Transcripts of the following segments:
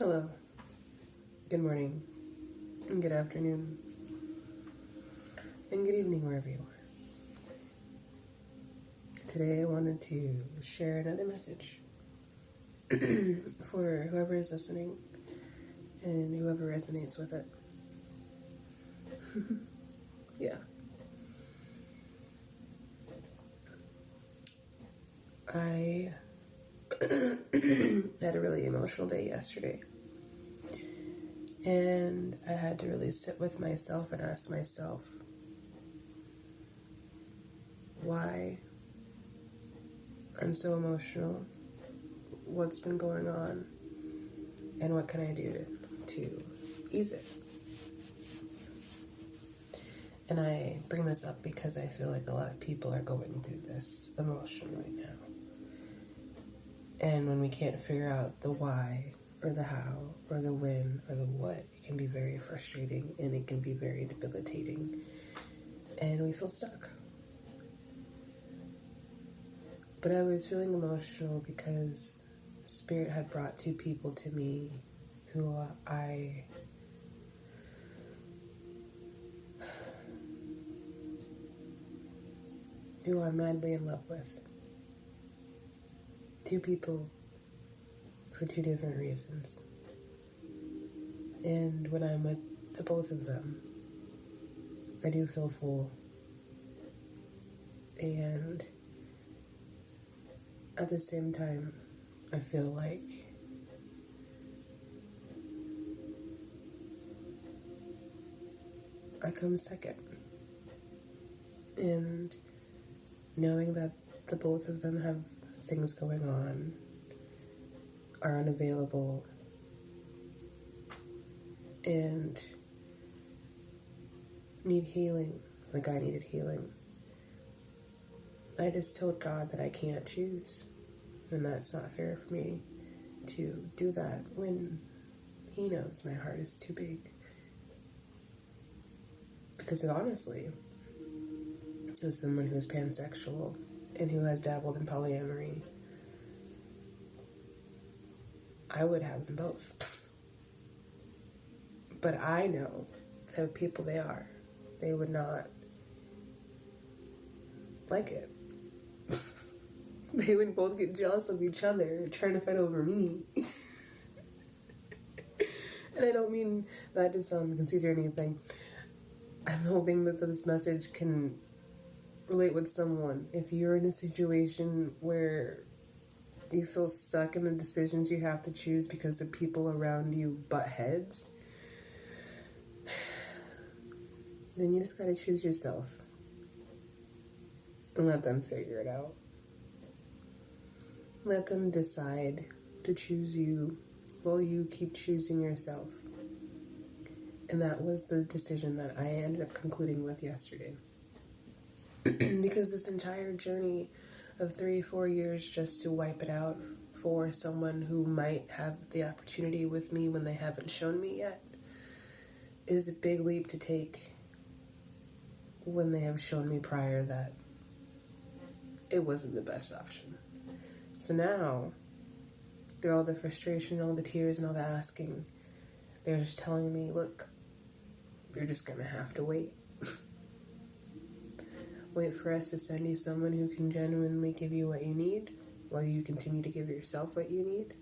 Hello, good morning, and good afternoon, and good evening wherever you are. Today I wanted to share another message for whoever is listening and whoever resonates with it. Yeah. I had a really emotional day yesterday. And I had to really sit with myself and ask myself why I'm so emotional, what's been going on, and what can I do to ease it. And I bring this up because I feel like a lot of people are going through this emotion right now. And when we can't figure out the why, or the how, or the when, or the what, it can be very frustrating and it can be very debilitating. And we feel stuck. But I was feeling emotional because Spirit had brought two people to me who I'm madly in love with. Two people for two different reasons. And when I'm with the both of them, I do feel full. And at the same time, I feel like I come second. And knowing that the both of them have things going on, are unavailable, and need healing, like I needed healing. I just told God that I can't choose, and that's not fair for me to do that when He knows my heart is too big. Because honestly, as someone who's pansexual and who has dabbled in polyamory, I would have them both. But I know the type of people they are. They would not like it. They would both get jealous of each other, trying to fight over me. And I don't mean that to sound conceited or anything. I'm hoping that this message can relate with someone. If you're in a situation where you feel stuck in the decisions you have to choose because the people around you butt heads, then you just gotta choose yourself and let them figure it out. Let them decide to choose you while you keep choosing yourself. And that was the decision that I ended up concluding with yesterday. Because this entire journey of 3-4 years just to wipe it out for someone who might have the opportunity with me when they haven't shown me yet is a big leap to take when they have shown me prior that it wasn't the best option. So now, through all the frustration, all the tears, and all the asking, they're just telling me, look, you're just gonna have to wait. Wait for us to send you someone who can genuinely give you what you need while you continue to give yourself what you need.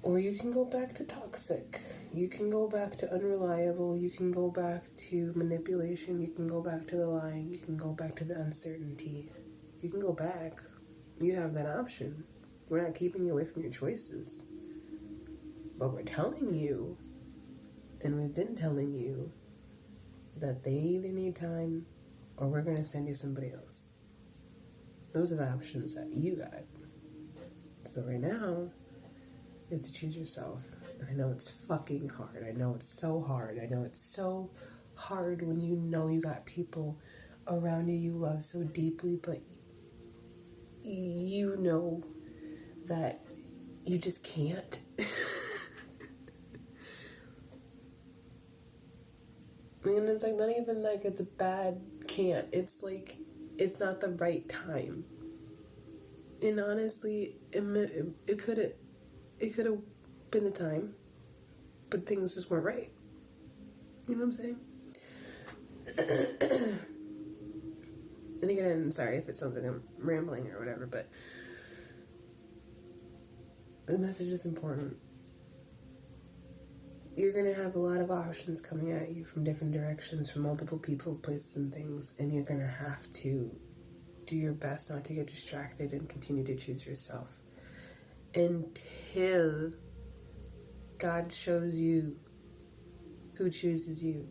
Or you can go back to toxic. You can go back to unreliable. You can go back to manipulation. You can go back to the lying. You can go back to the uncertainty. You can go back. You have that option. We're not keeping you away from your choices. But we're telling you, and we've been telling you, that they either need time or we're going to send you somebody else. Those are the options that you got. So right now is to choose yourself. And I know it's fucking hard. I know it's so hard. I know it's so hard when you know you got people around you love so deeply, but you know that you just can't. And it's like not even like it's a bad can't. It's like it's not the right time. And honestly, it could have been the time, but things just weren't right. You know what I'm saying? And again, sorry if it sounds like I'm rambling or whatever, but the message is important. You're going to have a lot of options coming at you from different directions, from multiple people, places, and things, and you're going to have to do your best not to get distracted and continue to choose yourself until God shows you who chooses you.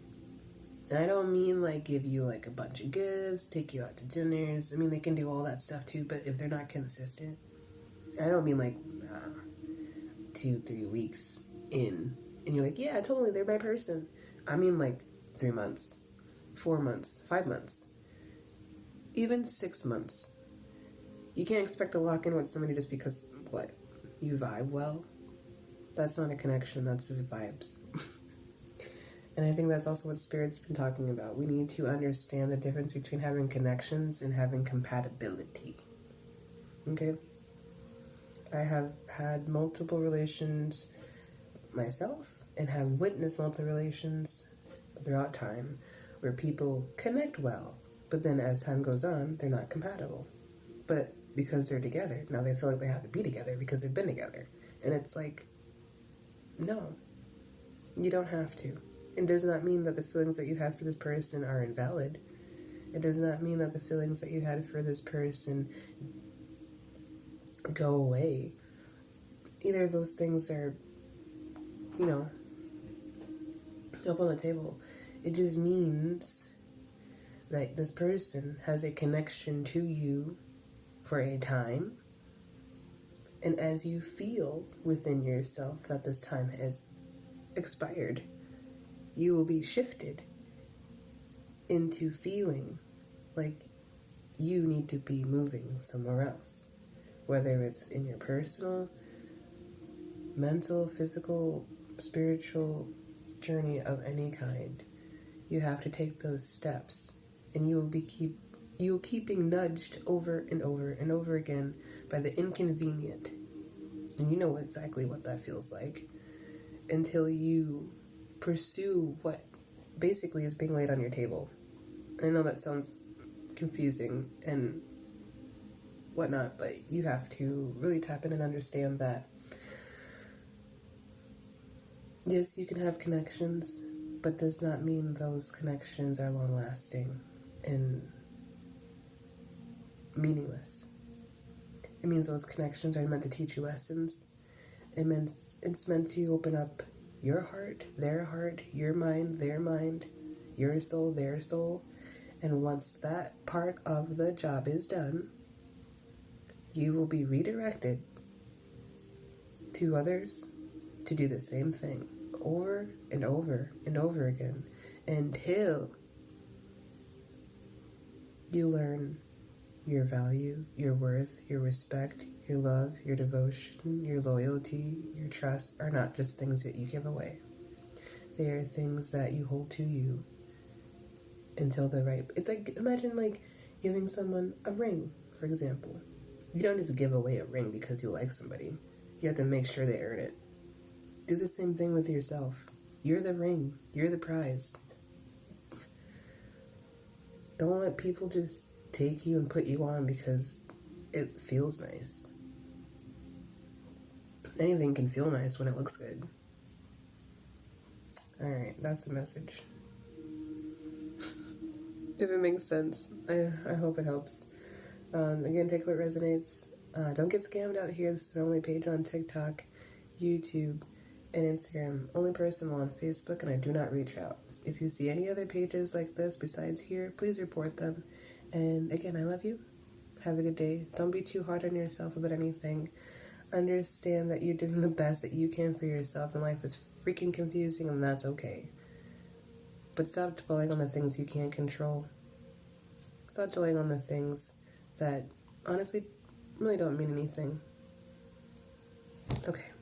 And I don't mean like give you like a bunch of gifts, take you out to dinners. I mean, they can do all that stuff too, but if they're not consistent, I don't mean like 2-3 weeks in and you're like, yeah, totally, they're my person. I mean like 3 months, 4 months, 5 months, even 6 months. You can't expect to lock in with somebody just because, what, you vibe well? That's not a connection, that's just vibes. And I think that's also what Spirit's been talking about. We need to understand the difference between having connections and having compatibility. Okay? I have had multiple relations myself and have witnessed multiple relations throughout time where people connect well, but then as time goes on, they're not compatible. But because they're together, now they feel like they have to be together because they've been together. And it's like, no, you don't have to. It does not mean that the feelings that you had for this person are invalid. It does not mean that the feelings that you had for this person go away. Either of those things are, up on the table. It just means that this person has a connection to you for a time. And as you feel within yourself that this time has expired, you will be shifted into feeling like you need to be moving somewhere else. Whether it's in your personal, mental, physical, spiritual journey of any kind, you have to take those steps, and you will keeping nudged over and over and over again by the inconvenient, and you know exactly what that feels like, until you pursue what basically is being laid on your table. I know that sounds confusing and whatnot, but you have to really tap in and understand that yes, you can have connections, but does not mean those connections are long-lasting and meaningless. It means those connections are meant to teach you lessons. It's meant to open up your heart, your mind, their mind, your soul, their soul. And once that part of the job is done, you will be redirected to others to do the same thing over and over and over again until you learn your value, your worth, your respect, your love, your devotion, your loyalty, your trust are not just things that you give away. They are things that you hold to you until they're right. It's like, imagine like giving someone a ring, for example. You don't just give away a ring because you like somebody. You have to make sure they earn it. Do the same thing with yourself. You're the ring. You're the prize. Don't let people just take you and put you on because it feels nice. Anything can feel nice when it looks good. Alright, that's the message. If it makes sense, I hope it helps. Again, take what resonates. Don't get scammed out here. This is the only page on TikTok, YouTube, and Instagram. Only personal on Facebook, and I do not reach out. If you see any other pages like this besides here, please report them. And again, I love you. Have a good day. Don't be too hard on yourself about anything. Understand that you're doing the best that you can for yourself, and life is freaking confusing, and that's okay. But stop dwelling on the things you can't control. Stop dwelling on the things that honestly really don't mean anything. Okay.